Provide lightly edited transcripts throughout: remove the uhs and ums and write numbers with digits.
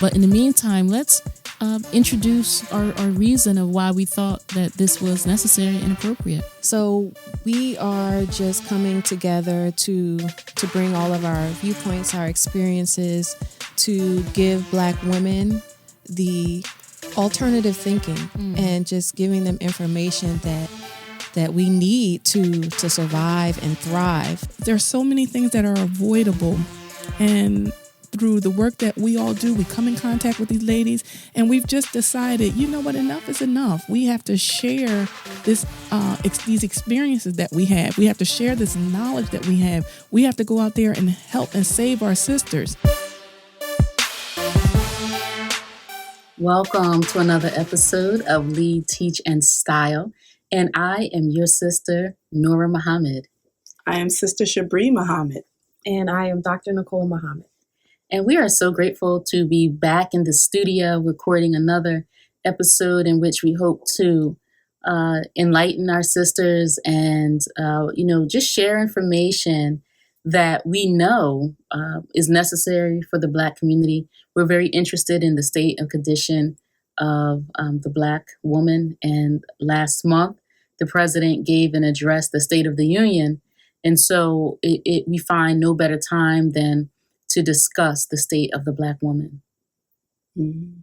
But in the meantime, let's introduce our reason of why we thought that this was necessary and appropriate. So we are just coming together to bring all of our viewpoints, our experiences, to give Black women the alternative thinking and just giving them information that we need to survive and thrive. There are so many things that are avoidable, and through the work that we all do, we come in contact with these ladies, and we've just decided, you know what, enough is enough. We have to share these experiences that we have. We have to share this knowledge that we have. We have to go out there and help and save our sisters. Welcome to another episode of Lead, Teach, and Style. And I am your sister, Noura Muhammad. I am Sister Shabri Muhammad. And I am Dr. Nicole Muhammad. And we are so grateful to be back in the studio recording another episode in which we hope to enlighten our sisters and, just share information that we know is necessary for the Black community. We're very interested in the state and condition of the Black woman. And last month, the president gave an address, the State of the Union. And so we find no better time than to discuss the state of the Black woman. Mm-hmm.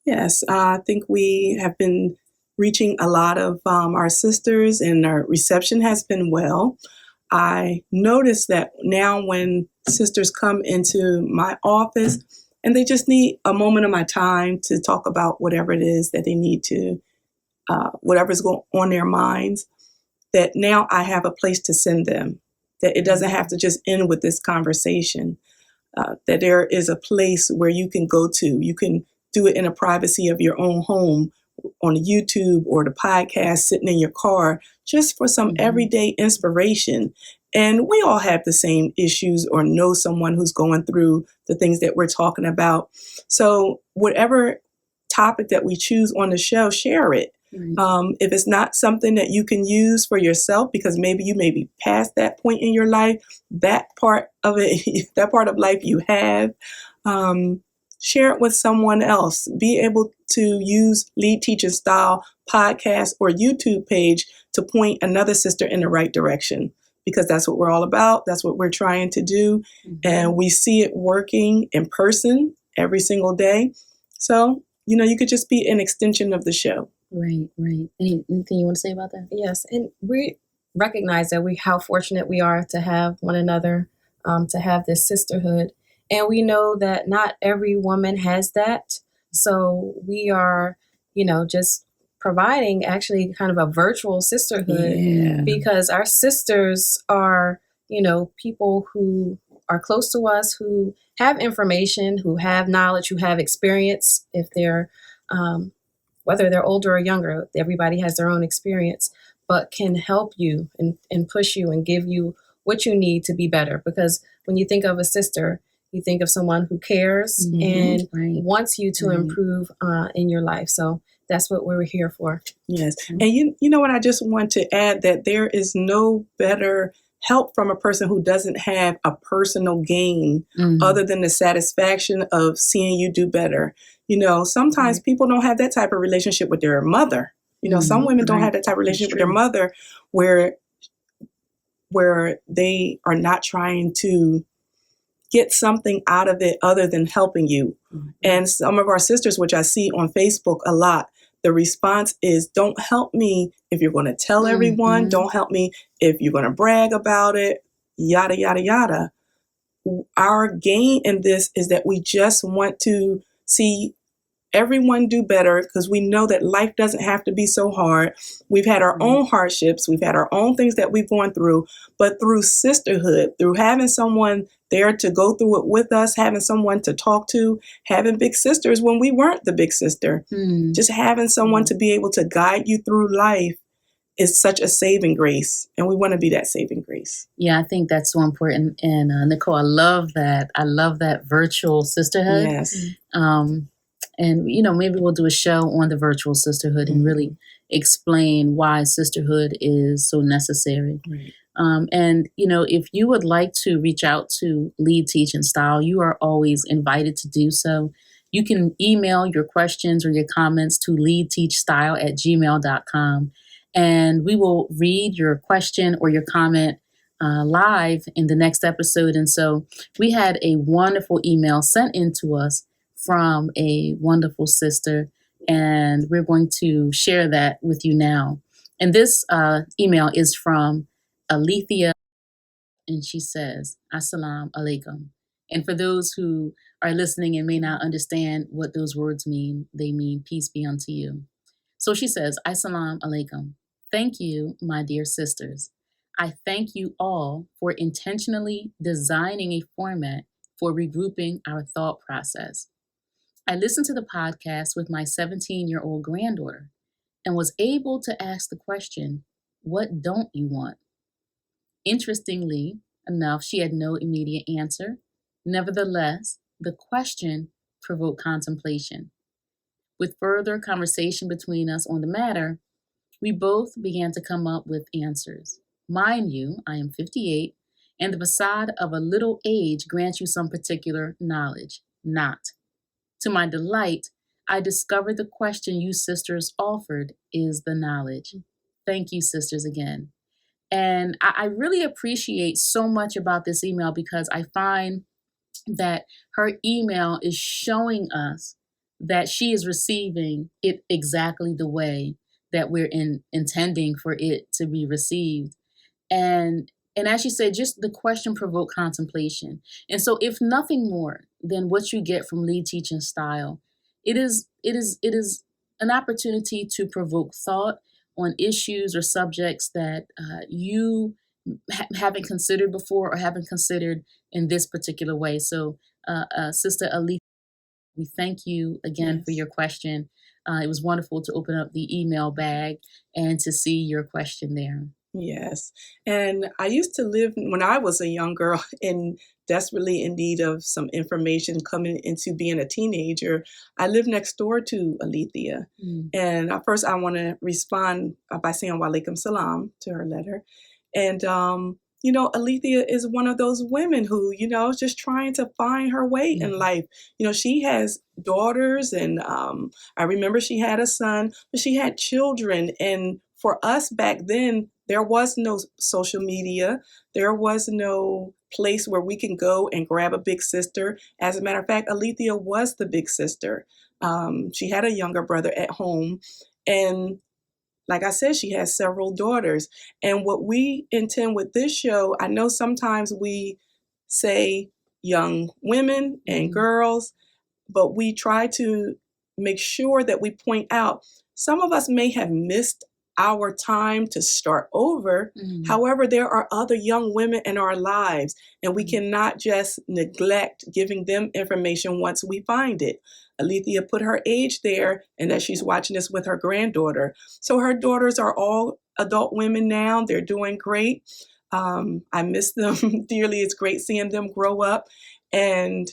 Yes, I think we have been reaching a lot of our sisters, and our reception has been well. I noticed that now when sisters come into my office and they just need a moment of my time to talk about whatever it is that they need to, whatever's going on their minds, that now I have a place to send them, that it doesn't have to just end with this conversation. That there is a place where you can go to. You can do it in the privacy of your own home, on the YouTube or the podcast, sitting in your car, just for some everyday inspiration. And we all have the same issues or know someone who's going through the things that we're talking about. So whatever topic that we choose on the show, share it. If it's not something that you can use for yourself, because maybe you may be past that point in your life, that part of it, that part of life you have, share it with someone else. Be able to use Lead, Teach, and Style podcast or YouTube page to point another sister in the right direction, because that's what we're all about. That's what we're trying to do. And we see it working in person every single day. So, you could just be an extension of the show. Right. Anything you want to say about that? Yes, and we recognize that how fortunate we are to have one another, to have this sisterhood. And we know that not every woman has that. So we are, just providing actually kind of a virtual sisterhood, because our sisters are, people who are close to us, who have information, who have knowledge, who have experience. If they're whether they're older or younger, everybody has their own experience, but can help you and push you and give you what you need to be better. Because when you think of a sister, you think of someone who cares and wants you to improve in your life. So that's what we're here for. Yes. And you know what, I just want to add that there is no better help from a person who doesn't have a personal gain other than the satisfaction of seeing you do better. Sometimes people don't have that type of relationship with their mother. Some women don't have that type of relationship with their mother where they are not trying to get something out of it other than helping you. And some of our sisters, which I see on Facebook a lot, the response is, don't help me if you're going to tell everyone. Don't help me if you're going to brag about it, yada, yada, yada. Our gain in this is that we just want to see everyone do better, because we know that life doesn't have to be so hard. We've had our own hardships. We've had our own things that we've gone through. But through sisterhood, through having someone there to go through it with us, having someone to talk to, having big sisters when we weren't the big sister, just having someone to be able to guide you through life is such a saving grace. And we want to be that saving grace. Yeah, I think that's so important. And Nicole, I love that. I love that virtual sisterhood. Yes. And, maybe we'll do a show on the virtual sisterhood and really explain why sisterhood is so necessary. Right. And, if you would like to reach out to Lead, Teach, and Style, you are always invited to do so. You can email your questions or your comments to leadteachstyle@gmail.com, and we will read your question or your comment live in the next episode. And so we had a wonderful email sent in to us from a wonderful sister, and we're going to share that with you now. And this email is from Alethea, and she says, Assalamu alaikum. And for those who are listening and may not understand what those words mean, they mean peace be unto you. So she says, Assalamu alaikum. Thank you, my dear sisters. I thank you all for intentionally designing a format for regrouping our thought process. I listened to the podcast with my 17-year-old granddaughter and was able to ask the question, what don't you want? Interestingly enough, she had no immediate answer. Nevertheless, the question provoked contemplation. With further conversation between us on the matter, we both began to come up with answers. Mind you, I am 58, and the facade of a little age grants you some particular knowledge. Not. To my delight, I discovered the question you sisters offered is the knowledge. Thank you, sisters, again. And I really appreciate so much about this email because I find that her email is showing us that she is receiving it exactly the way that we're intending for it to be received. And as she said, just the question provoked contemplation. And so if nothing more than what you get from Lead Teaching Style, it is an opportunity to provoke thought on issues or subjects that you haven't considered before or haven't considered in this particular way. So Sister Alethea, we thank you again for your question. It was wonderful to open up the email bag and to see your question there. Yes. And I used to live when I was a young girl and desperately in need of some information coming into being a teenager. I lived next door to Alethea. And first I want to respond by saying wa alaikum salam to her letter. And, Alethea is one of those women who, is just trying to find her way in life. She has daughters and I remember she had a son, but she had children. And for us back then, there was no social media. There was no place where we can go and grab a big sister. As a matter of fact, Alethea was the big sister. She had a younger brother at home. And like I said, she has several daughters. And what we intend with this show, I know sometimes we say young women and girls, but we try to make sure that we point out some of us may have missed our time to start over. However, there are other young women in our lives, and we cannot just neglect giving them information once we find it. Alethea put her age there and that she's watching this with her granddaughter. So her daughters are all adult women now. They're doing great. I miss them dearly. It's great seeing them grow up. But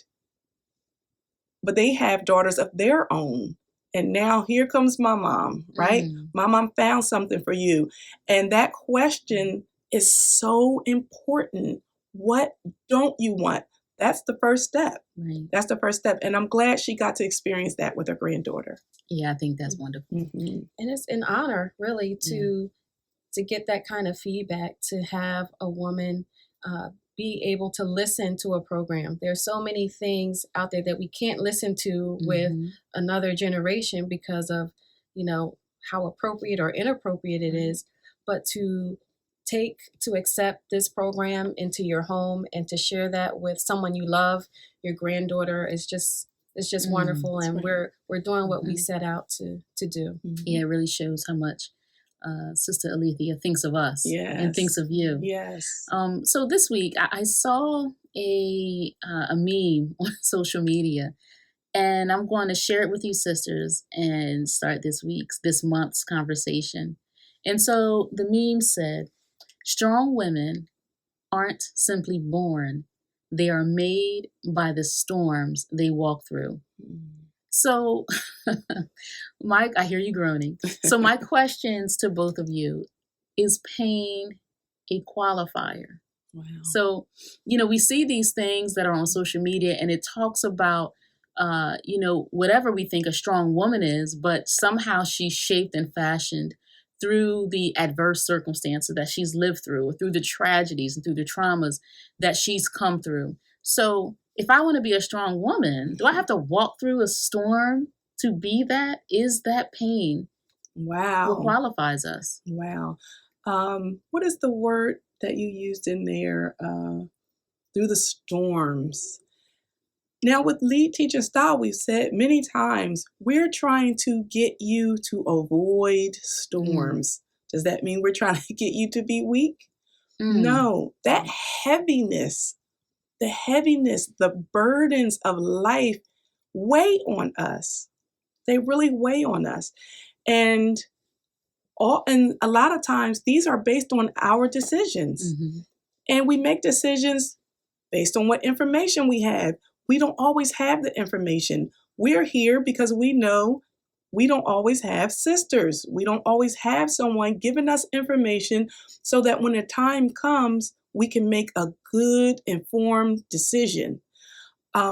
they have daughters of their own. And now here comes my mom, right? My mom found something for you. And that question is so important. What don't you want? That's the first step. Right. That's the first step. And I'm glad she got to experience that with her granddaughter. Yeah, I think that's wonderful. And it's an honor, really, to get that kind of feedback, to have a woman be able to listen to a program. There's so many things out there that we can't listen to with another generation because of, how appropriate or inappropriate it is. But to accept this program into your home and to share that with someone you love, your granddaughter, is just wonderful. And we're doing what we set out to do. Yeah, it really shows how much Sister Alethea thinks of us and thinks of you. Yes. So this week I saw a meme on social media, and I'm going to share it with you sisters and start this month's conversation. And so the meme said, "Strong women aren't simply born, they are made by the storms they walk through." So, Mike, I hear you groaning. So my questions to both of you, is pain a qualifier? Wow. So, we see these things that are on social media, and it talks about whatever we think a strong woman is, but somehow she's shaped and fashioned through the adverse circumstances that she's lived through, or through the tragedies and through the traumas that she's come through. So if I want to be a strong woman, do I have to walk through a storm to be that? Is that pain what qualifies us? Wow. What is the word that you used in there? Through the storms. Now, with lead teaching style, we've said many times, we're trying to get you to avoid storms. Does that mean we're trying to get you to be weak? No, that heaviness, the burdens of life weigh on us. They really weigh on us. And a lot of times these are based on our decisions. And we make decisions based on what information we have. We don't always have the information. We're here because we know we don't always have sisters. We don't always have someone giving us information so that when the time comes, we can make a good, informed decision.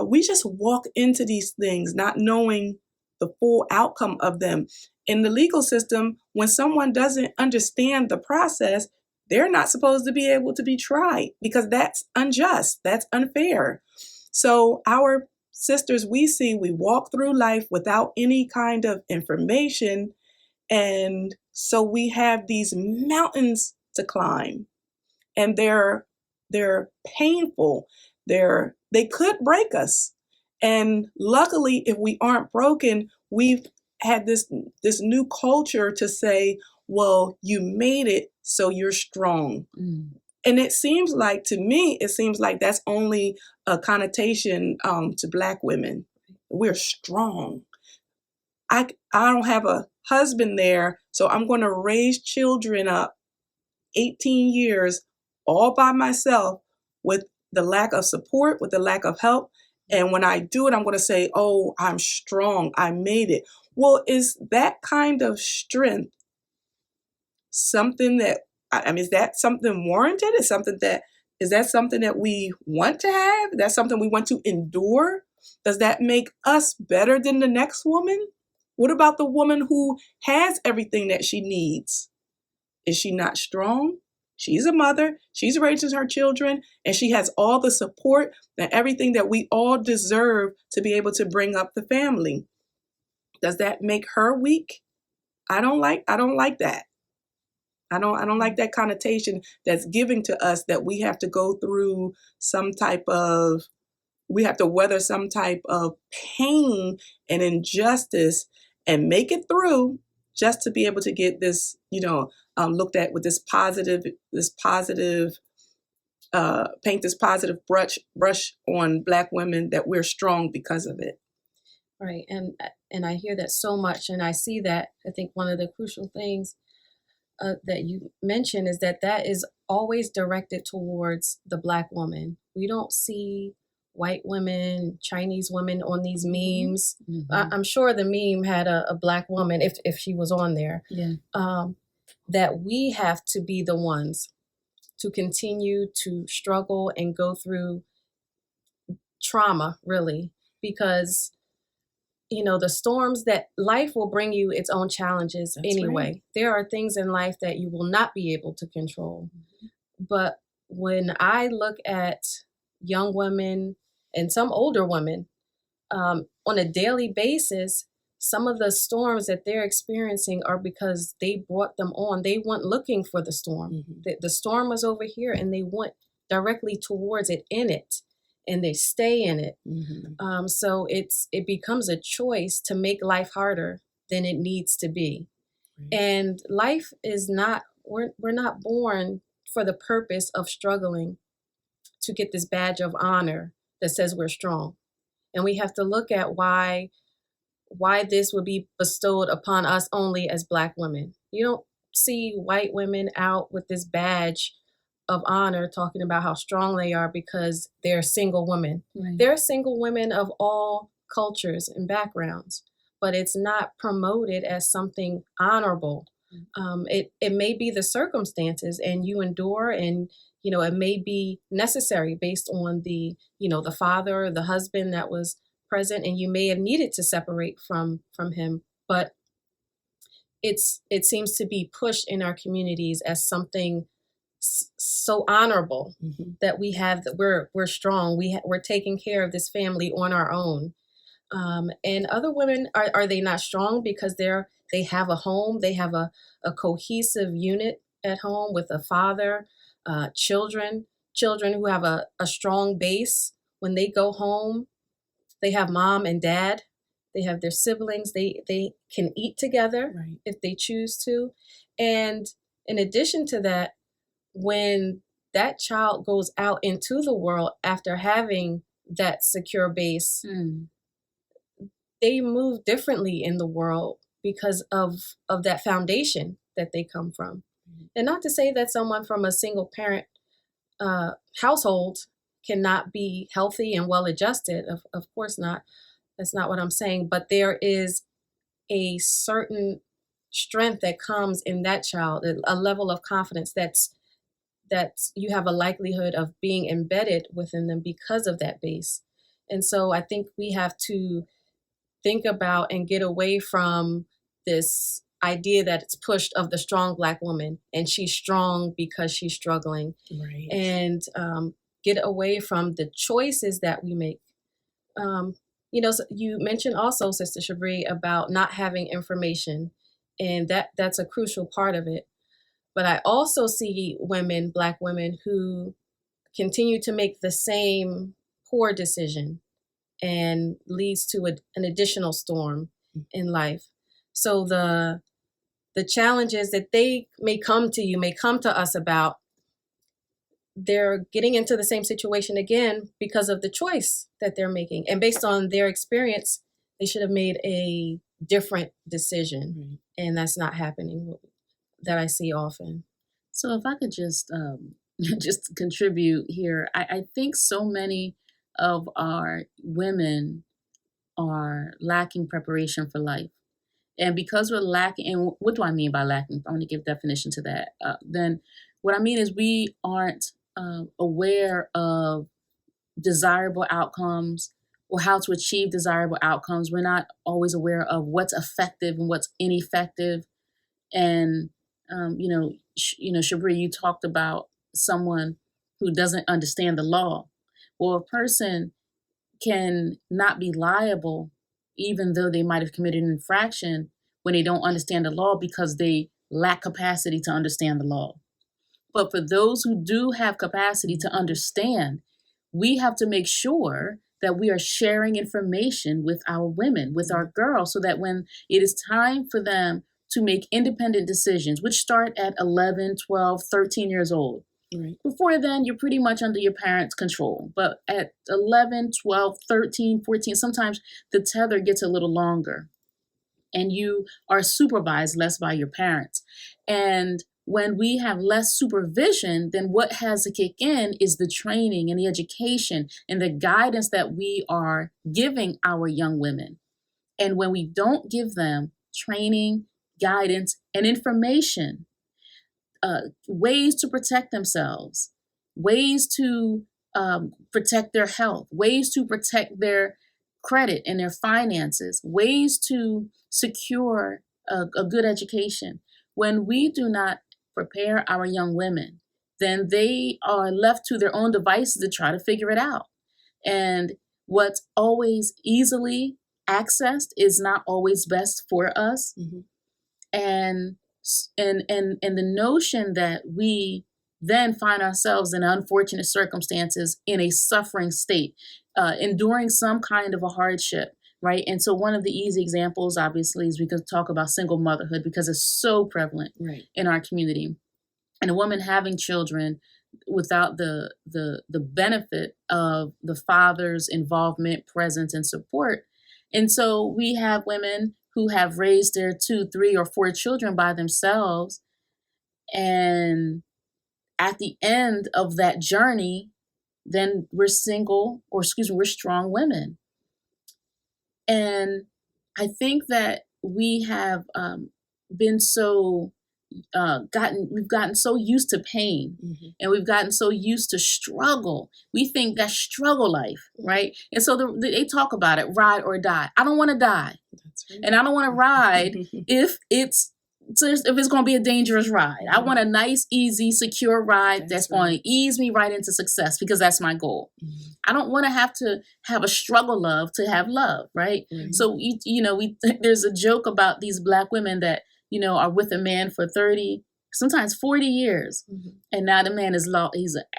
We just walk into these things not knowing the full outcome of them. In the legal system, when someone doesn't understand the process, they're not supposed to be able to be tried because that's unjust, that's unfair. So our sisters we walk through life without any kind of information. And so we have these mountains to climb, and they're painful. They could break us. And luckily, if we aren't broken, we've had this new culture to say, well, you made it, so you're strong. And to me, it seems like that's only a connotation to Black women. We're strong. I don't have a husband there, so I'm going to raise children up 18 years all by myself with the lack of support, with the lack of help. And when I do it, I'm going to say, oh, I'm strong. I made it. Well, is that kind of strength something that, is that something warranted? Is that something that we want to have? Is that something we want to endure? Does that make us better than the next woman? What about the woman who has everything that she needs? Is she not strong? She's a mother, she's raising her children, and she has all the support and everything that we all deserve to be able to bring up the family. Does that make her weak? I don't like that. I don't like that connotation that's given to us that we have to go through we have to weather some type of pain and injustice and make it through just to be able to get this, looked at with this positive, paint this positive brush on Black women that we're strong because of it. Right. And I hear that so much. And I see that. I think one of the crucial things that you mentioned is that is always directed towards the Black woman. We don't see white women, Chinese women on these memes. I'm sure the meme had a Black woman if she was on there. Yeah. That we have to be the ones to continue to struggle and go through trauma, really, because the storms that life will bring you its own challenges. That's anyway. Right. There are things in life that you will not be able to control. But when I look at young women and some older women on a daily basis, some of the storms that they're experiencing are because they brought them on. They weren't looking for the storm. The storm was over here and they went directly towards it, in it, and they stay in it. So it becomes a choice to make life harder than it needs to be. And life is not, we're not born for the purpose of struggling to get this badge of honor that says we're strong. And we have to look at why this would be bestowed upon us only as Black women. You don't see white women out with this badge of honor talking about how strong they are because they're single women. Right. They're single women of all cultures and backgrounds, but it's not promoted as something honorable. It may be the circumstances and you endure, and it may be necessary based on the father or the husband that was present, and you may have needed to separate from him, but it seems to be pushed in our communities as something so honorable, that we have, that we're strong, we're taking care of this family on our own. And other women, are they not strong because they have a home, they have a cohesive unit at home with a father, children who have a strong base. When they go home, they have mom and dad, they have their siblings, they can eat together, Right. if they choose to. And in addition to that, when that child goes out into the world after having that secure base, they move differently in the world because of that foundation that they come from. And not to say that someone from a single parent household cannot be healthy and well adjusted. Of course not. That's not what I'm saying. But there is a certain strength that comes in that child, a level of confidence that you have a likelihood of being embedded within them because of that base. And so I think we have to think about and get away from this idea that it's pushed of the strong Black woman, and she's strong because she's struggling. Right. And get away from the choices that we make. So you mentioned also, Sister Shabri, about not having information, and that's a crucial part of it. But I also see women, Black women, who continue to make the same poor decision, and leads to an additional storm in life. So the challenges that they may come to us about, they're getting into the same situation again because of the choice that they're making. And based on their experience, they should have made a different decision. And that's not happening, that I see often. So if I could just just contribute here, I think so many of our women are lacking preparation for life. And because we're lacking, and what do I mean by lacking? I want to give definition to that. Then what I mean is we aren't aware of desirable outcomes or how to achieve desirable outcomes. We're not always aware of what's effective and what's ineffective. And Shabri, you talked about someone who doesn't understand the law. Well, a person can not be liable even though they might have committed an infraction when they don't understand the law because they lack capacity to understand the law. But for those who do have capacity to understand, we have to make sure that we are sharing information with our women, with our girls, so that when it is time for them to make independent decisions, which start at 11, 12, 13 years old. Right. Before then, you're pretty much under your parents' control. But at 11, 12, 13, 14, sometimes the tether gets a little longer and you are supervised less by your parents. And when we have less supervision, then what has to kick in is the training and the education and the guidance that we are giving our young women. And when we don't give them training, guidance, and information, ways to protect themselves, ways to protect their health, ways to protect their credit and their finances, ways to secure a good education. When we do not prepare our young women, then they are left to their own devices to try to figure it out. And what's always easily accessed is not always best for us. And the notion that we then find ourselves in unfortunate circumstances in a suffering state, enduring some kind of a hardship, right? And so one of the easy examples, obviously, is we could talk about single motherhood because it's so prevalent in our community. And a woman having children without the benefit of the father's involvement, presence, and support. And so we have women who have raised their 2, 3, or 4 children by themselves. And at the end of that journey, then we're we're strong women. And I think that we have been so we've gotten so used to pain, and we've gotten so used to struggle. We think that's struggle life, right? And so they talk about it, ride or die. I don't want to die. That's right. And I don't want to ride if it's going to be a dangerous ride. I want a nice, easy, secure ride that's going to ease me right into success, because that's my goal. I don't want to have a struggle love to have love, right? So, there's a joke about these Black women that, are with a man for 30, sometimes 40 years. And now the man is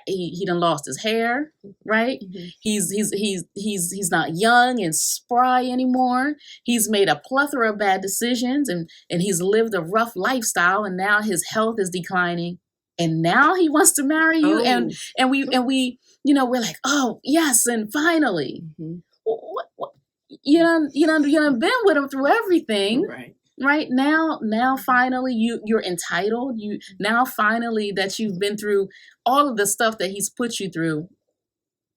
he done lost his hair, right? He's not young and spry anymore. He's made a plethora of bad decisions, and he's lived a rough lifestyle, and now his health is declining. And now he wants to marry you. And we we're like, oh yes, and finally. What, you done been with him through everything. Right now, finally, you're entitled. Now, finally, that you've been through all of the stuff that he's put you through.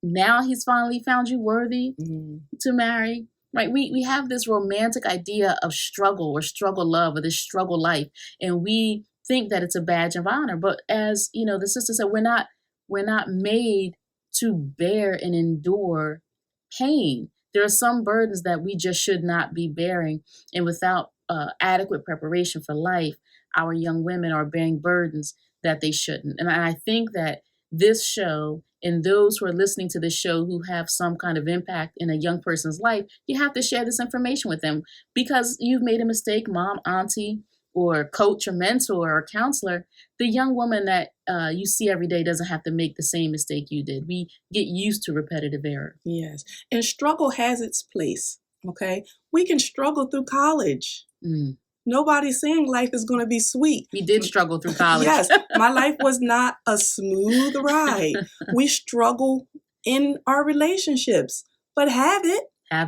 Now he's finally found you worthy to marry. Right? We have this romantic idea of struggle or struggle love or this struggle life, and we think that it's a badge of honor. But as the sister said, we're not made to bear and endure pain. There are some burdens that we just should not be bearing, and without adequate preparation for life, our young women are bearing burdens that they shouldn't. And I think that this show, and those who are listening to this show who have some kind of impact in a young person's life, you have to share this information with them, because you've made a mistake, mom, auntie, or coach or mentor or counselor. The young woman that you see every day doesn't have to make the same mistake you did. We get used to repetitive error. Yes. And struggle has its place. Okay. We can struggle through college. Nobody's saying life is going to be sweet. We did struggle through college. Yes. My life was not a smooth ride. We struggle in our relationships, but have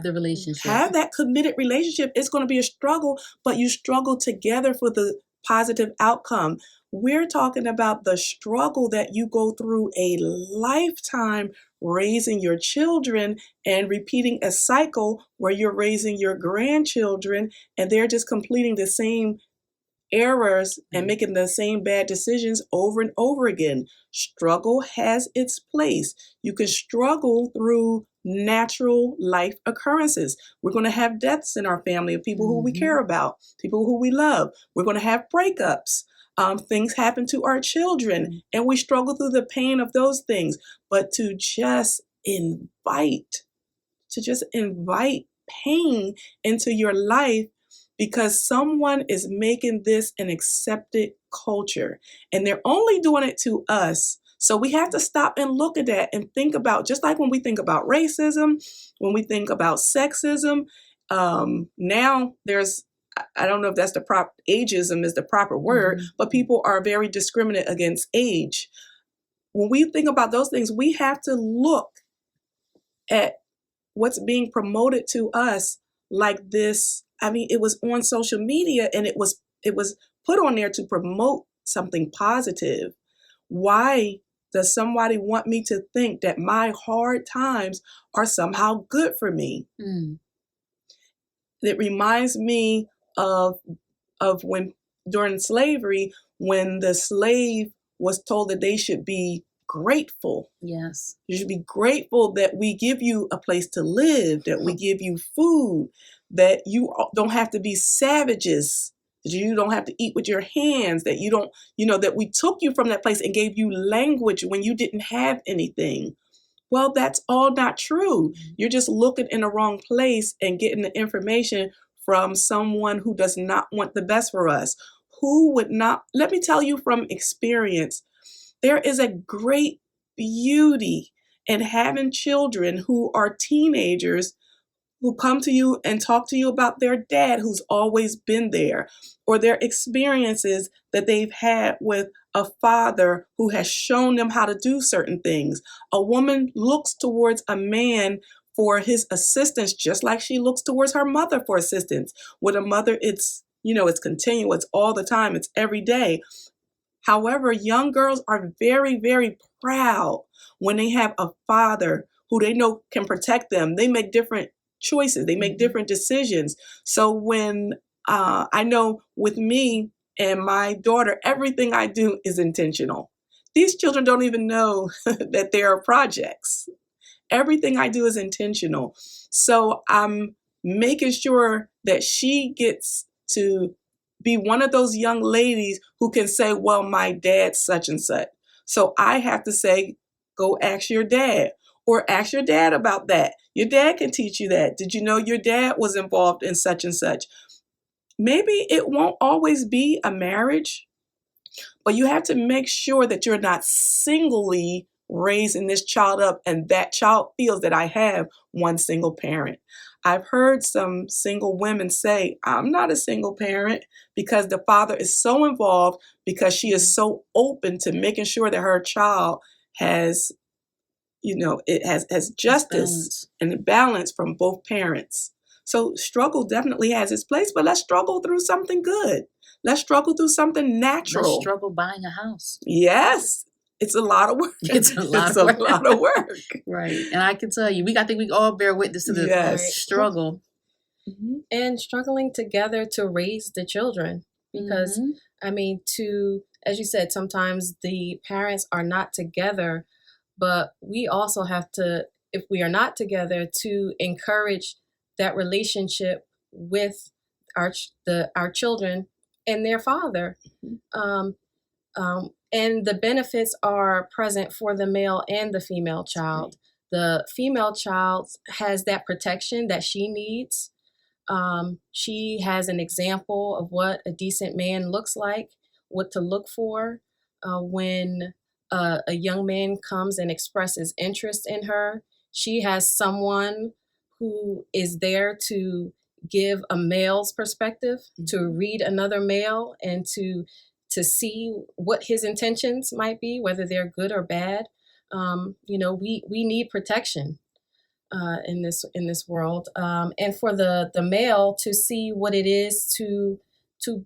the relationship. Have that committed relationship. It's going to be a struggle, but you struggle together for the positive outcome. We're talking about the struggle that you go through a lifetime raising your children and repeating a cycle where you're raising your grandchildren, and they're just completing the same errors and making the same bad decisions over and over again. Struggle has its place. You can struggle through natural life occurrences. We're going to have deaths in our family of people who we care about, people who we love. We're going to have breakups. Things happen to our children, and we struggle through the pain of those things. But to just invite pain into your life because someone is making this an accepted culture, and they're only doing it to us. So we have to stop and look at that and think about, just like when we think about racism, when we think about sexism, now there's, I don't know if that's the ageism is the proper word, but people are very discriminate against age. When we think about those things, we have to look at what's being promoted to us like this. I mean, it was on social media, and it was put on there to promote something positive. Why does somebody want me to think that my hard times are somehow good for me? It reminds me of when during slavery, when the slave was told that they should be grateful. Yes. You should be grateful that we give you a place to live, that we give you food, that you don't have to be savages, that you don't have to eat with your hands, that you don't, that we took you from that place and gave you language when you didn't have anything. Well, that's all not true. You're just looking in the wrong place and getting the information from someone who does not want the best for us. Who would not? Let me tell you from experience, there is a great beauty in having children who are teenagers who come to you and talk to you about their dad who's always been there, or their experiences that they've had with a father who has shown them how to do certain things. A woman looks towards a man for his assistance, just like she looks towards her mother for assistance. With a mother, it's continuous all the time. It's every day. However, young girls are very, very proud when they have a father who they know can protect them. They make different choices. They make different decisions. So when I know with me and my daughter, everything I do is intentional. These children don't even know that there are projects. Everything I do is intentional. So I'm making sure that she gets to be one of those young ladies who can say, well, my dad's such and such. So I have to say, go ask your dad, or ask your dad about that. Your dad can teach you that. Did you know your dad was involved in such and such? Maybe it won't always be a marriage, but you have to make sure that you're not singly raising this child up and that child feels that I have one single parent. I've heard some single women say, I'm not a single parent, because the father is so involved, because she is so open to making sure that her child has, it has justice and balance from both parents. So struggle definitely has its place, but let's struggle through something good. Let's struggle through something natural. Let's struggle buying a house. Yes. It's a lot of work. It's a lot of work. Right. And I can tell you, I think we all bear witness to the struggle. Mm-hmm. And struggling together to raise the children. Because, as you said, sometimes the parents are not together, but we also have to, if we are not together, to encourage that relationship with our children and their father. And the benefits are present for the male and the female child. The female child has that protection that she needs. She has an example of what a decent man looks like, what to look for when a young man comes and expresses interest in her. She has someone who is there to give a male's perspective, to read another male and to see what his intentions might be, whether they're good or bad. We need protection in this world, and for the male to see what it is to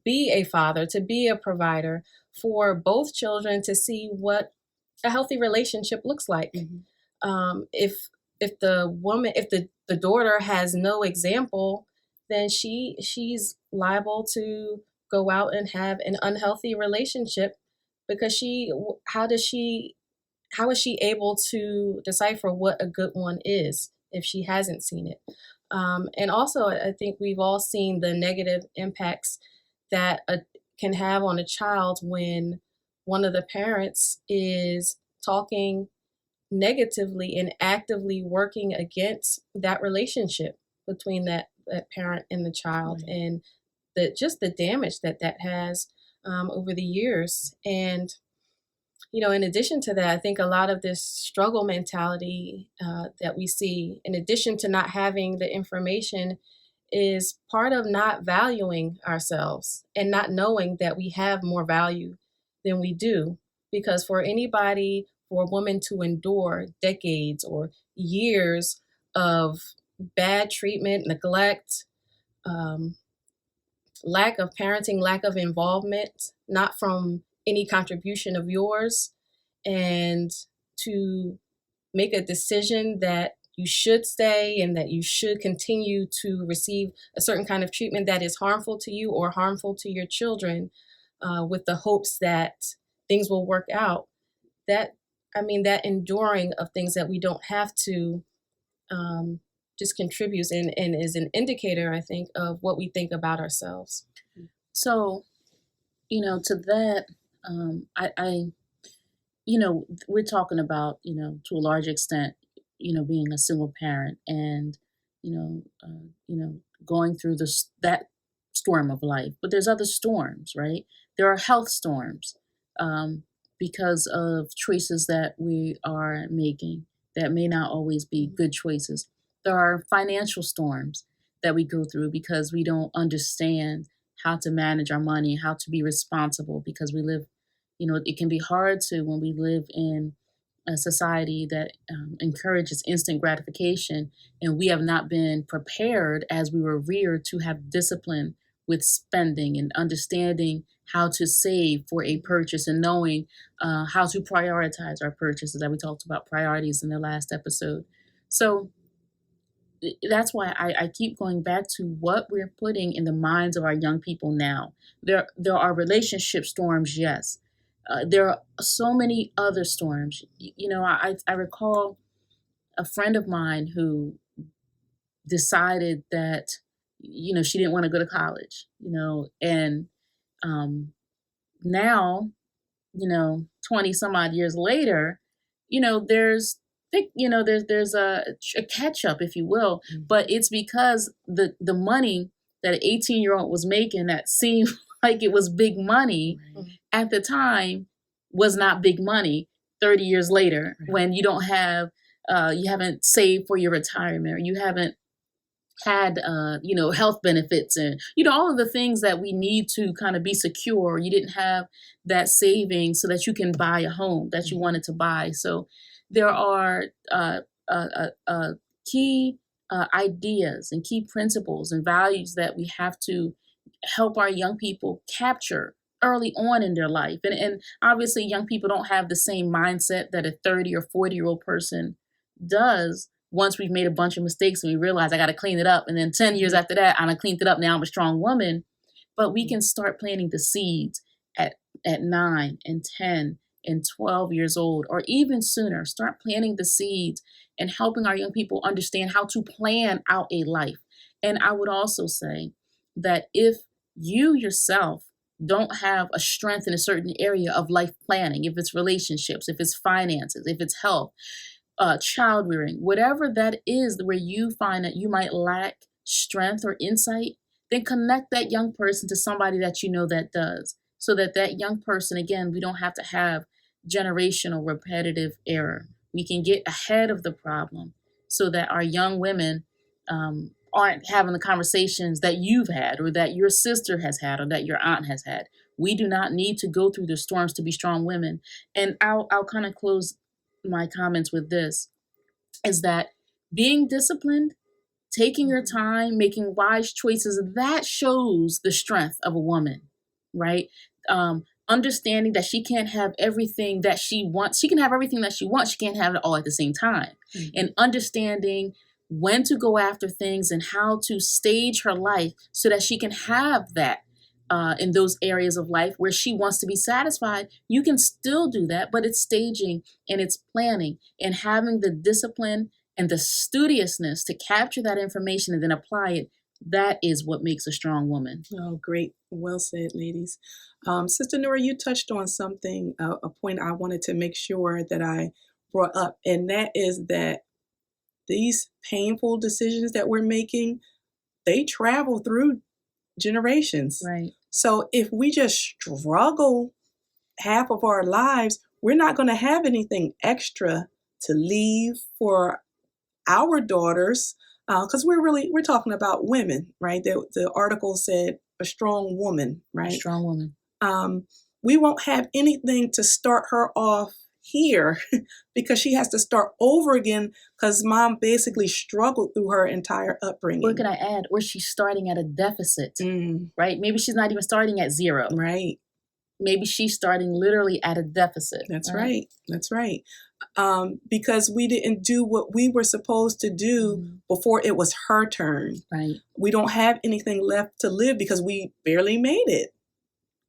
be a father, to be a provider, for both children to see what a healthy relationship looks like. If the daughter has no example, then she's liable to go out and have an unhealthy relationship, because how is she able to decipher what a good one is if she hasn't seen it? And also, I think we've all seen the negative impacts that can have on a child when one of the parents is talking negatively and actively working against that relationship between that parent and the child, and the damage that has over the years. And in addition to that, I think a lot of this struggle mentality that we see, in addition to not having the information, is part of not valuing ourselves and not knowing that we have more value than we do. Because for a woman to endure decades or years of bad treatment, neglect, lack of parenting, lack of involvement, not from any contribution of yours, and to make a decision that you should stay and that you should continue to receive a certain kind of treatment that is harmful to you or harmful to your children, with the hopes that things will work out. That enduring of things that we don't have to, just contributes and is an indicator, I think, of what we think about ourselves. So, to that, we're talking about, to a large extent, being a single parent and, going through that storm of life. But there's other storms, right? There are health storms because of choices that we are making that may not always be good choices. There are financial storms that we go through because we don't understand how to manage our money, how to be responsible, because we live, it can be hard when we live in a society that encourages instant gratification, and we have not been prepared as we were reared to have discipline with spending and understanding how to save for a purchase and knowing how to prioritize our purchases, that we talked about priorities in the last episode. So that's why I keep going back to what we're putting in the minds of our young people now. There are relationship storms, yes. There are so many other storms. I recall a friend of mine who decided that, she didn't want to go to college, and now, 20 some odd years later, there's a catch up, if you will, but it's because the money that an 18-year-old was making that seemed like it was big money at the time was not big money 30 years later, when you don't have, you haven't saved for your retirement, or you haven't had health benefits, and all of the things that we need to kind of be secure. You didn't have that savings so that you can buy a home that you wanted to buy. So there are key ideas and key principles and values that we have to help our young people capture early on in their life. And obviously young people don't have the same mindset that a 30 or 40-year-old person does. Once we've made a bunch of mistakes and we realize I got to clean it up, and then 10 years after that, I cleaned it up, now I'm a strong woman. But we can start planting the seeds at 9 and 10 and 12 years old, or even sooner. Start planting the seeds and helping our young people understand how to plan out a life. And I would also say that if you yourself don't have a strength in a certain area of life planning, if it's relationships, if it's finances, if it's health, child rearing, whatever that is, where you find that you might lack strength or insight, then connect that young person to somebody that that does, so that young person, again, we don't have to have generational repetitive error. We can get ahead of the problem so that our young women aren't having the conversations that you've had, or that your sister has had, or that your aunt has had. We do not need to go through the storms to be strong women. And I'll kind of close my comments with this, is that being disciplined, taking your time, making wise choices, that shows the strength of a woman, right? Understanding that she can't have everything that she wants. She can have everything that she wants. She can't have it all at the same time. And understanding when to go after things and how to stage her life so that she can have that in those areas of life where she wants to be satisfied. You can still do that, but it's staging and it's planning and having the discipline and the studiousness to capture that information and then apply it. That is what makes a strong woman. Oh, great. Well said, ladies. Sister Nora, you touched on something, a point I wanted to make sure that I brought up, and that is that these painful decisions that we're making, they travel through generations. Right. So if we just struggle half of our lives, we're not going to have anything extra to leave for our daughters, because we're talking about women, right? The article said a strong woman, right? A strong woman. We won't have anything to start her off here because she has to start over again, because mom basically struggled through her entire upbringing. What could I add? Or she's starting at a deficit, right? Maybe she's not even starting at zero. Right. Maybe she's starting literally at a deficit. That's right. That's right. Because we didn't do what we were supposed to do before it was her turn. Right. We don't have anything left to live because we barely made it.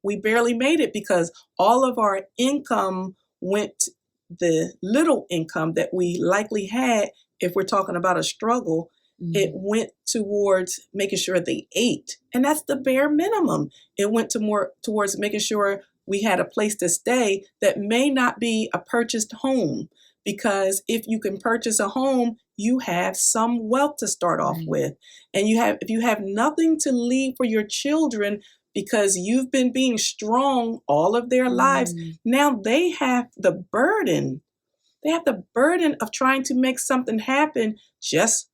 We barely made it because all of our income went, the little income that we likely had, if we're talking about a struggle, it went towards making sure they ate. And that's the bare minimum. It went towards making sure we had a place to stay that may not be a purchased home. Because if you can purchase a home, you have some wealth to start off with. And if you have nothing to leave for your children because you've been being strong all of their lives, now they have the burden. They have the burden of trying to make something happen just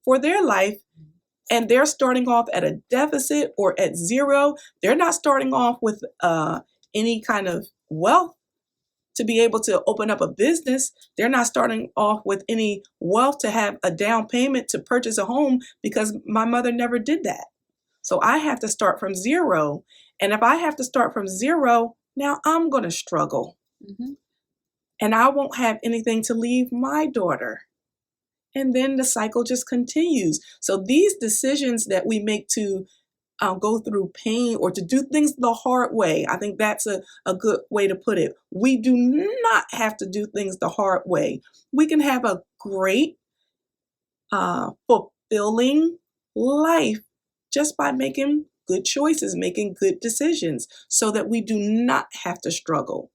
for their life. And they're starting off at a deficit or at zero. They're not starting off with any kind of wealth to be able to open up a business. They're not starting off with any wealth to have a down payment to purchase a home, because my mother never did that. So I have to start from zero. And if I have to start from zero, now I'm going to struggle. And I won't have anything to leave my daughter. and then the cycle just continues. So these decisions that we make to go through pain or to do things the hard way, I think that's a good way to put it. We do not have to do things the hard way. We can have a great, fulfilling life just by making good choices, making good decisions, so that we do not have to struggle.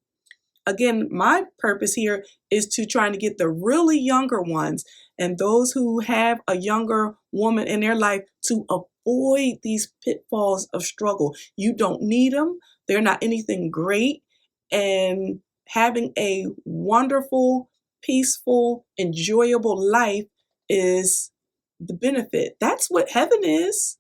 Again, my purpose here is to trying to get the really younger ones and those who have a younger woman in their life to avoid these pitfalls of struggle. You don't need them. They're not anything great. And having a wonderful, peaceful, enjoyable life is the benefit. That's what heaven is.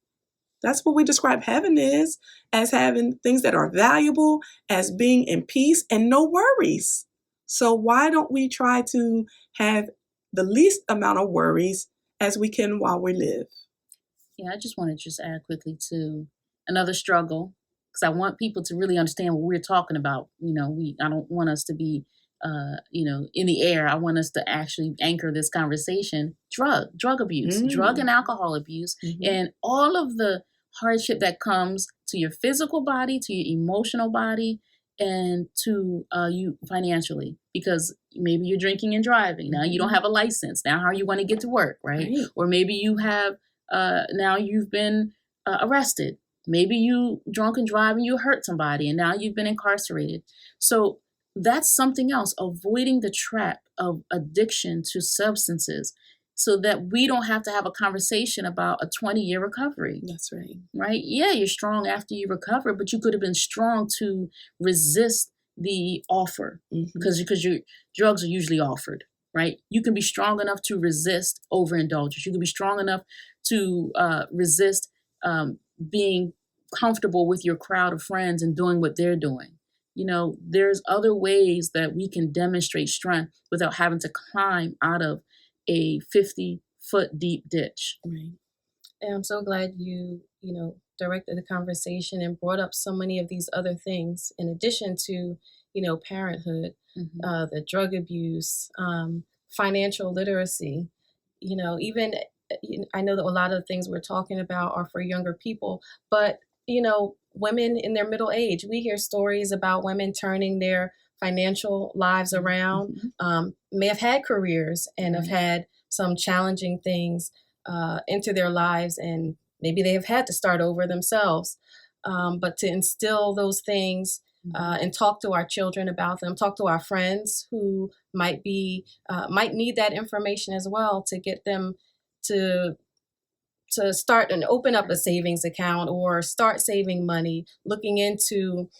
That's what we describe heaven is, as having things that are valuable, as being in peace and no worries. So why don't we try to have the least amount of worries as we can while we live? Yeah, I just want to just add quickly to another struggle, because I want people to really understand what we're talking about. I don't want us to be, in the air. I want us to actually anchor this conversation. Drug abuse, drug and alcohol abuse, and all of the hardship that comes to your physical body, to your emotional body, and to you financially, because maybe you're drinking and driving. Now you don't have a license. Now how are you going to get to work, right? Or maybe you have, now you've been arrested. Maybe you drunk and drive and you hurt somebody and now you've been incarcerated. So that's something else, avoiding the trap of addiction to substances, so that we don't have to have a conversation about a 20-year recovery. That's right. Right? Yeah, you're strong after you recover, but you could have been strong to resist the offer, because your drugs are usually offered, right? You can be strong enough to resist overindulgence. You can be strong enough to resist being comfortable with your crowd of friends and doing what they're doing. There's other ways that we can demonstrate strength without having to climb out of a 50-foot deep ditch. Right. And I'm so glad you directed the conversation and brought up so many of these other things in addition to, parenthood, the drug abuse, financial literacy, even, I know that a lot of the things we're talking about are for younger people, but, women in their middle age, we hear stories about women turning their financial lives around, may have had careers and have had some challenging things into their lives, and maybe they have had to start over themselves. But to instill those things and talk to our children about them, talk to our friends who might need that information as well, to get them to start and open up a savings account or start saving money, looking into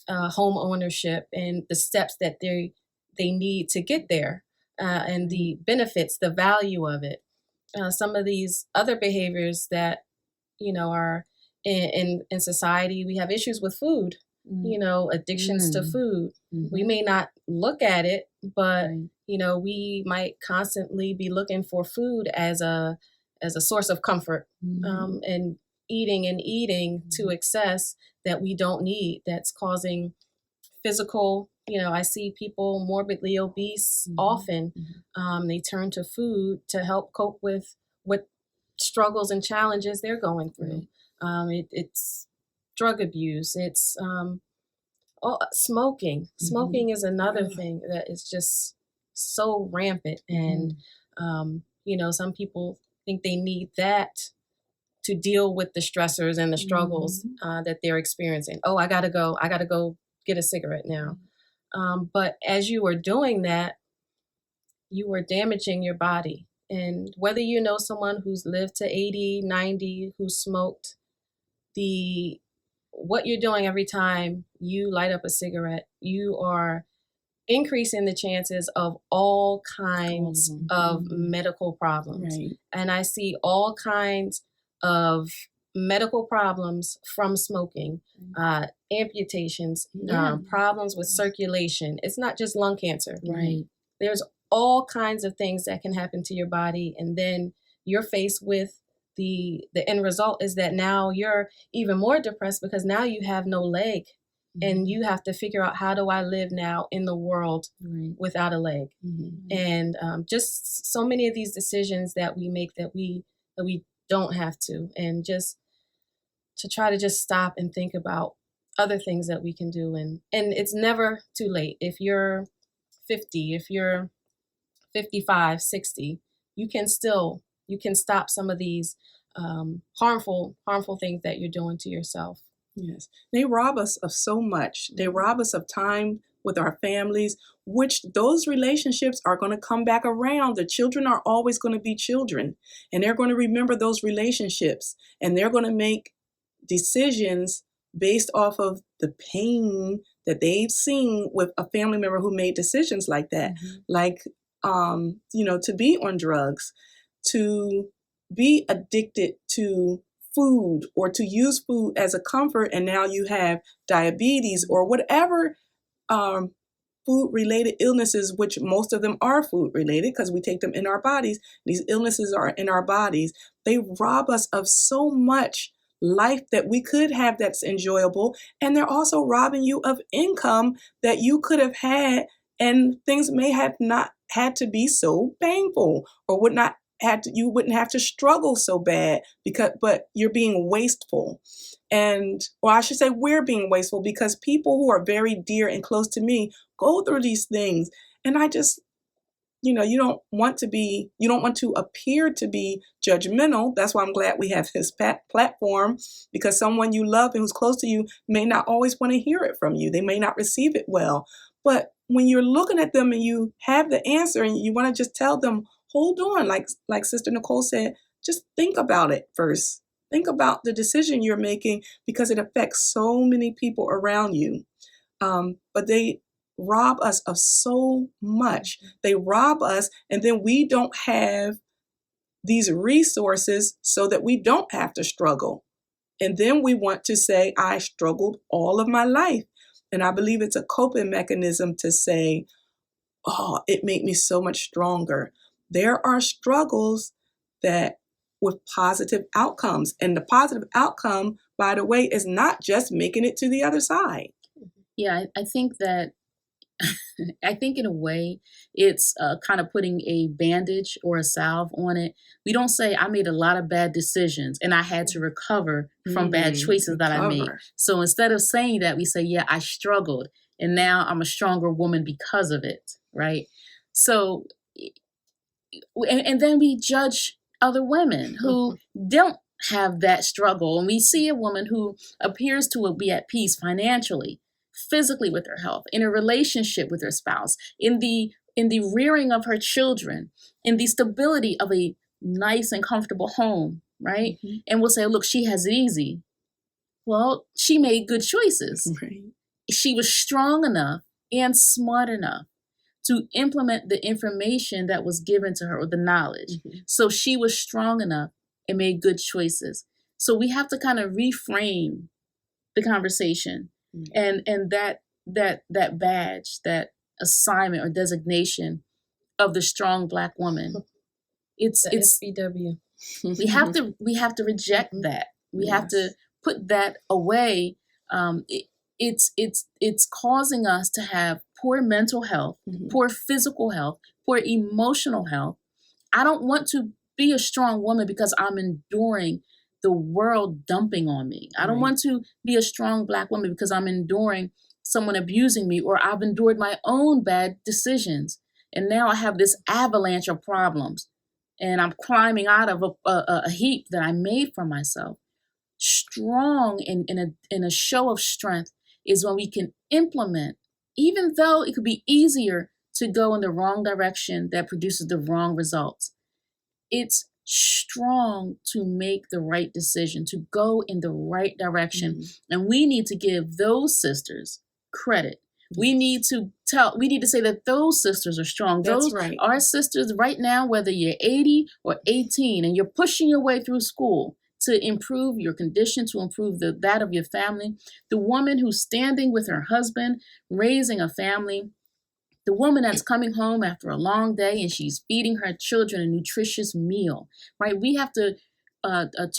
home ownership and the steps that they need to get there, and the benefits, the value of it. Some of these other behaviors that are in society, we have issues with food, addictions to food. We may not look at it, but we might constantly be looking for food as a source of comfort, and eating to excess that we don't need, that's causing physical, I see people morbidly obese often. They turn to food to help cope with what struggles and challenges they're going through. It's drug abuse. It's smoking. Smoking is another thing that is just so rampant. And, some people think they need that to deal with the stressors and the struggles that they're experiencing. Oh, I gotta go get a cigarette now. But as you are doing that, you are damaging your body. And whether you know someone who's lived to 80, 90, who smoked, what you're doing every time you light up a cigarette, you are increasing the chances of all kinds of medical problems. Right. And I see all kinds of medical problems from smoking, amputations, problems with circulation. It's not just lung cancer. Right. There's all kinds of things that can happen to your body. And then you're faced with the end result is that now you're even more depressed because now you have no leg and you have to figure out, how do I live now in the world without a leg? And just so many of these decisions that we make that we don't have to, and just to try to just stop and think about other things that we can do. And it's never too late. If you're 50, if you're 55, 60, you can stop some of these harmful things that you're doing to yourself. Yes. They rob us of so much. They rob us of time with our families, which those relationships are going to come back around. The children are always going to be children, and they're going to remember those relationships, and they're going to make decisions based off of the pain that they've seen with a family member who made decisions like that. Like, to be on drugs, to be addicted to food, or to use food as a comfort, and now you have diabetes or whatever food-related illnesses, which most of them are food-related because we take them in our bodies. These illnesses are in our bodies. They rob us of so much life that we could have that's enjoyable, and they're also robbing you of income that you could have had, and things may have not had to be so painful, or you wouldn't have to struggle so bad, but you're being wasteful. Or I should say, we're being wasteful, because people who are very dear and close to me go through these things. And I just, you don't want to appear to be judgmental. That's why I'm glad we have this platform, because someone you love and who's close to you may not always want to hear it from you. They may not receive it well. But when you're looking at them and you have the answer, and you want to just tell them, hold on, like Sister Nicole said, just think about it first. Think about the decision you're making, because it affects so many people around you. But they rob us of so much. They rob us, and then we don't have these resources so that we don't have to struggle. And then we want to say, I struggled all of my life. And I believe it's a coping mechanism to say, oh, it made me so much stronger. There are struggles that with positive outcomes. And the positive outcome, by the way, is not just making it to the other side. Yeah, I think that, I think in a way, it's kind of putting a bandage or a salve on it. We don't say, I made a lot of bad decisions and I had to recover from bad choices that I made. So instead of saying that, we say, yeah, I struggled, and now I'm a stronger woman because of it, right? So, and then we judge other women who don't have that struggle. And we see a woman who appears to be at peace financially, physically with her health, in a relationship with her spouse, in the rearing of her children, in the stability of a nice and comfortable home, right? And we'll say, look, she has it easy. Well, she made good choices. Right. She was strong enough and smart enough to implement the information that was given to her, or the knowledge. So she was strong enough and made good choices. So we have to kind of reframe the conversation. And that badge, that assignment or designation of the strong Black woman, it's SBW. we have to reject that. We have to put that away. It's causing us to have poor mental health, poor physical health, poor emotional health. I don't want to be a strong woman because I'm enduring the world dumping on me. I don't want to be a strong Black woman because I'm enduring someone abusing me, or I've endured my own bad decisions. And now I have this avalanche of problems, and I'm climbing out of a heap that I made for myself. Strong in a show of strength is when we can implement, even though it could be easier to go in the wrong direction that produces the wrong results. It's strong to make the right decision, to go in the right direction. And we need to give those sisters credit. We need to say that those sisters are strong. Those are sisters right now, whether you're 80 or 18 and you're pushing your way through school to improve your condition, to improve that of your family. The woman who's standing with her husband, raising a family. The woman that's coming home after a long day and she's feeding her children a nutritious meal, right? We have to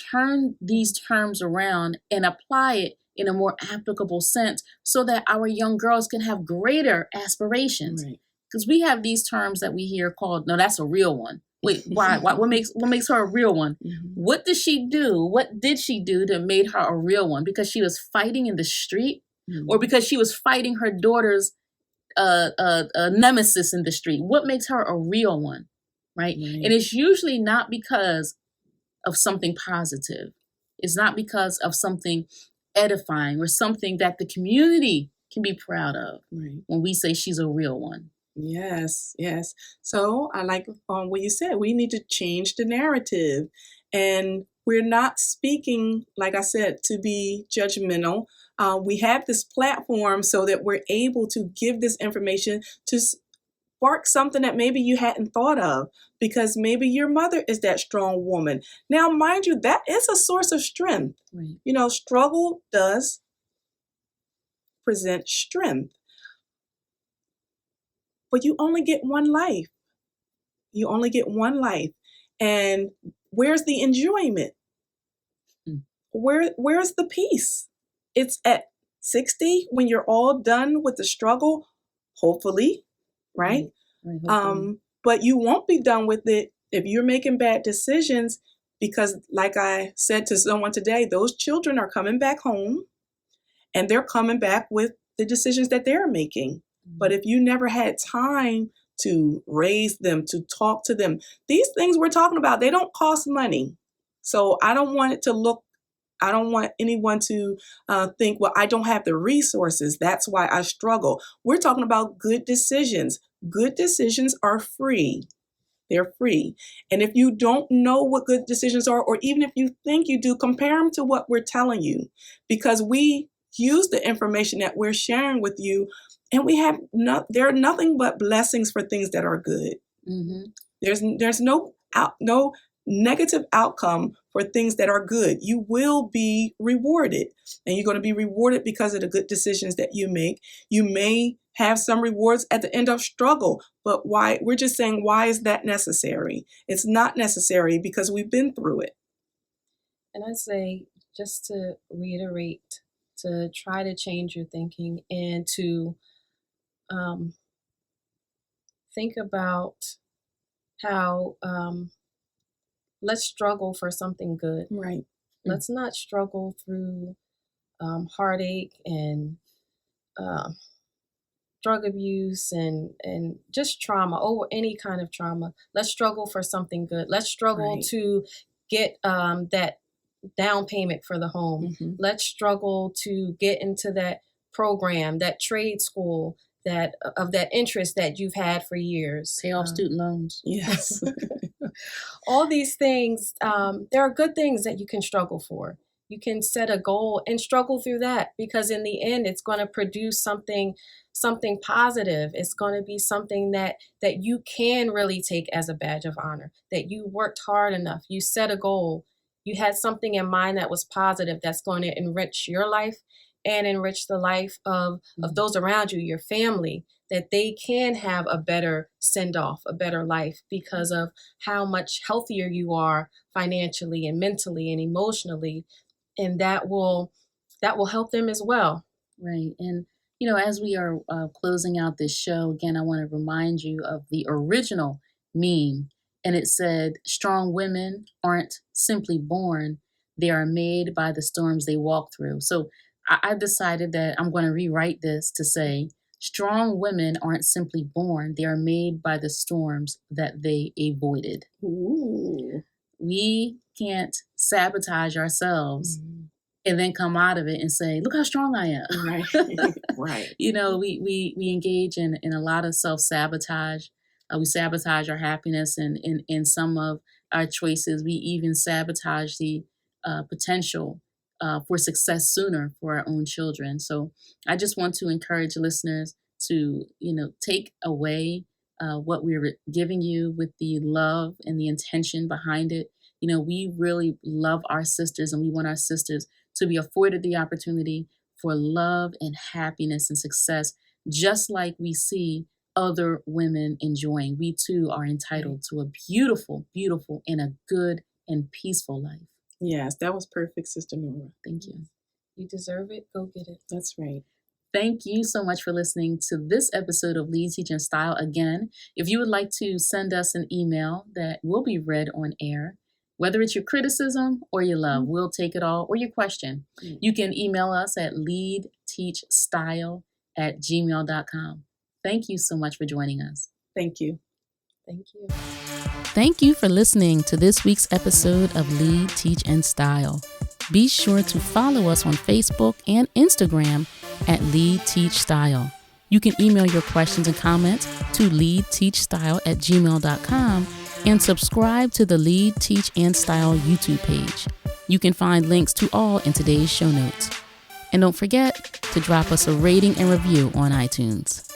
turn these terms around and apply it in a more applicable sense so that our young girls can have greater aspirations. Right. Because we have these terms that we hear called, no, that's a real one. Wait, why? What makes her a real one? Mhm. What does she do? What did she do that made her a real one? Because she was fighting in the street, Mhm. or because she was fighting her daughter's nemesis in the street? What makes her a real one, right? Right. And it's usually not because of something positive. It's not because of something edifying or something that the community can be proud of Right. when we say she's a real one. Yes, yes. So I like what you said. We need to change the narrative. And we're not speaking, like I said, to be judgmental. We have this platform so that we're able to give this information to spark something that maybe you hadn't thought of, because maybe your mother is that strong woman. Now, mind you, that is a source of strength. Right. You know, struggle does present strength. But you only get one life. You only get one life. And where's the enjoyment? Mm. Where's the peace? It's at 60 when you're all done with the struggle, hopefully, right? Right, hopefully. But you won't be done with it if you're making bad decisions, because like I said to someone today, those children are coming back home and they're coming back with the decisions that they're making. But if you never had time to raise them, to talk to them, these things we're talking about, they don't cost money. So I don't want anyone to think, well, I don't have the resources. That's why I struggle. We're talking about good decisions. Good decisions are free. They're free. And if you don't know what good decisions are, or even if you think you do, compare them to what we're telling you, because we use the information that we're sharing with you, and there are nothing but blessings for things that are good. Mm-hmm. There's no negative outcome for things that are good. You will be rewarded, and you're going to be rewarded because of the good decisions that you make. You may have some rewards at the end of struggle, but why? We're just saying, why is that necessary? It's not necessary because we've been through it. And I say, just to reiterate, to try to change your thinking and to think about how let's struggle for something good. Right. Let's not struggle through heartache and drug abuse and just trauma, any kind of trauma. Let's struggle for something good. Let's struggle Right. to get that down payment for the home. Mm-hmm. Let's struggle to get into that program, that trade school, that interest that you've had for years. Pay off student loans. Yes. All these things, there are good things that you can struggle for. You can set a goal and struggle through that, because in the end, it's going to produce something positive. It's going to be something that you can really take as a badge of honor, that you worked hard enough, you set a goal, you had something in mind that was positive, that's going to enrich your life and enrich the life of those around you, your family, that they can have a better send-off, a better life, because of how much healthier you are financially and mentally and emotionally. And that will help them as well. Right. And, as we are closing out this show, again, I want to remind you of the original meme. And it said, strong women aren't simply born, they are made by the storms they walk through. So I decided that I'm going to rewrite this to say, strong women aren't simply born, they are made by the storms that they avoided. Ooh. We can't sabotage ourselves Mm-hmm. and then come out of it and say, look how strong I am. Right. Right. We engage in a lot of self-sabotage. We sabotage our happiness, and in some of our choices, we even sabotage the potential for success sooner for our own children. So I just want to encourage listeners to, take away what we're giving you with the love and the intention behind it. We really love our sisters, and we want our sisters to be afforded the opportunity for love and happiness and success, just like we see other women enjoying. We too are entitled to a beautiful, beautiful, and a good and peaceful life. Yes, that was perfect, Sister Nora. Thank you. You deserve it. Go get it. That's right. Thank you so much for listening to this episode of Lead, Teach, and Style. Again, if you would like to send us an email that will be read on air, whether it's your criticism or your love, we'll take it all, or your question. You can email us at leadteachstyle@gmail.com. Thank you so much for joining us. Thank you. Thank you. Thank you for listening to this week's episode of Lead, Teach, and Style. Be sure to follow us on Facebook and Instagram at Lead, Teach, Style. You can email your questions and comments to leadteachstyle@gmail.com and subscribe to the Lead, Teach, and Style YouTube page. You can find links to all in today's show notes. And don't forget to drop us a rating and review on iTunes.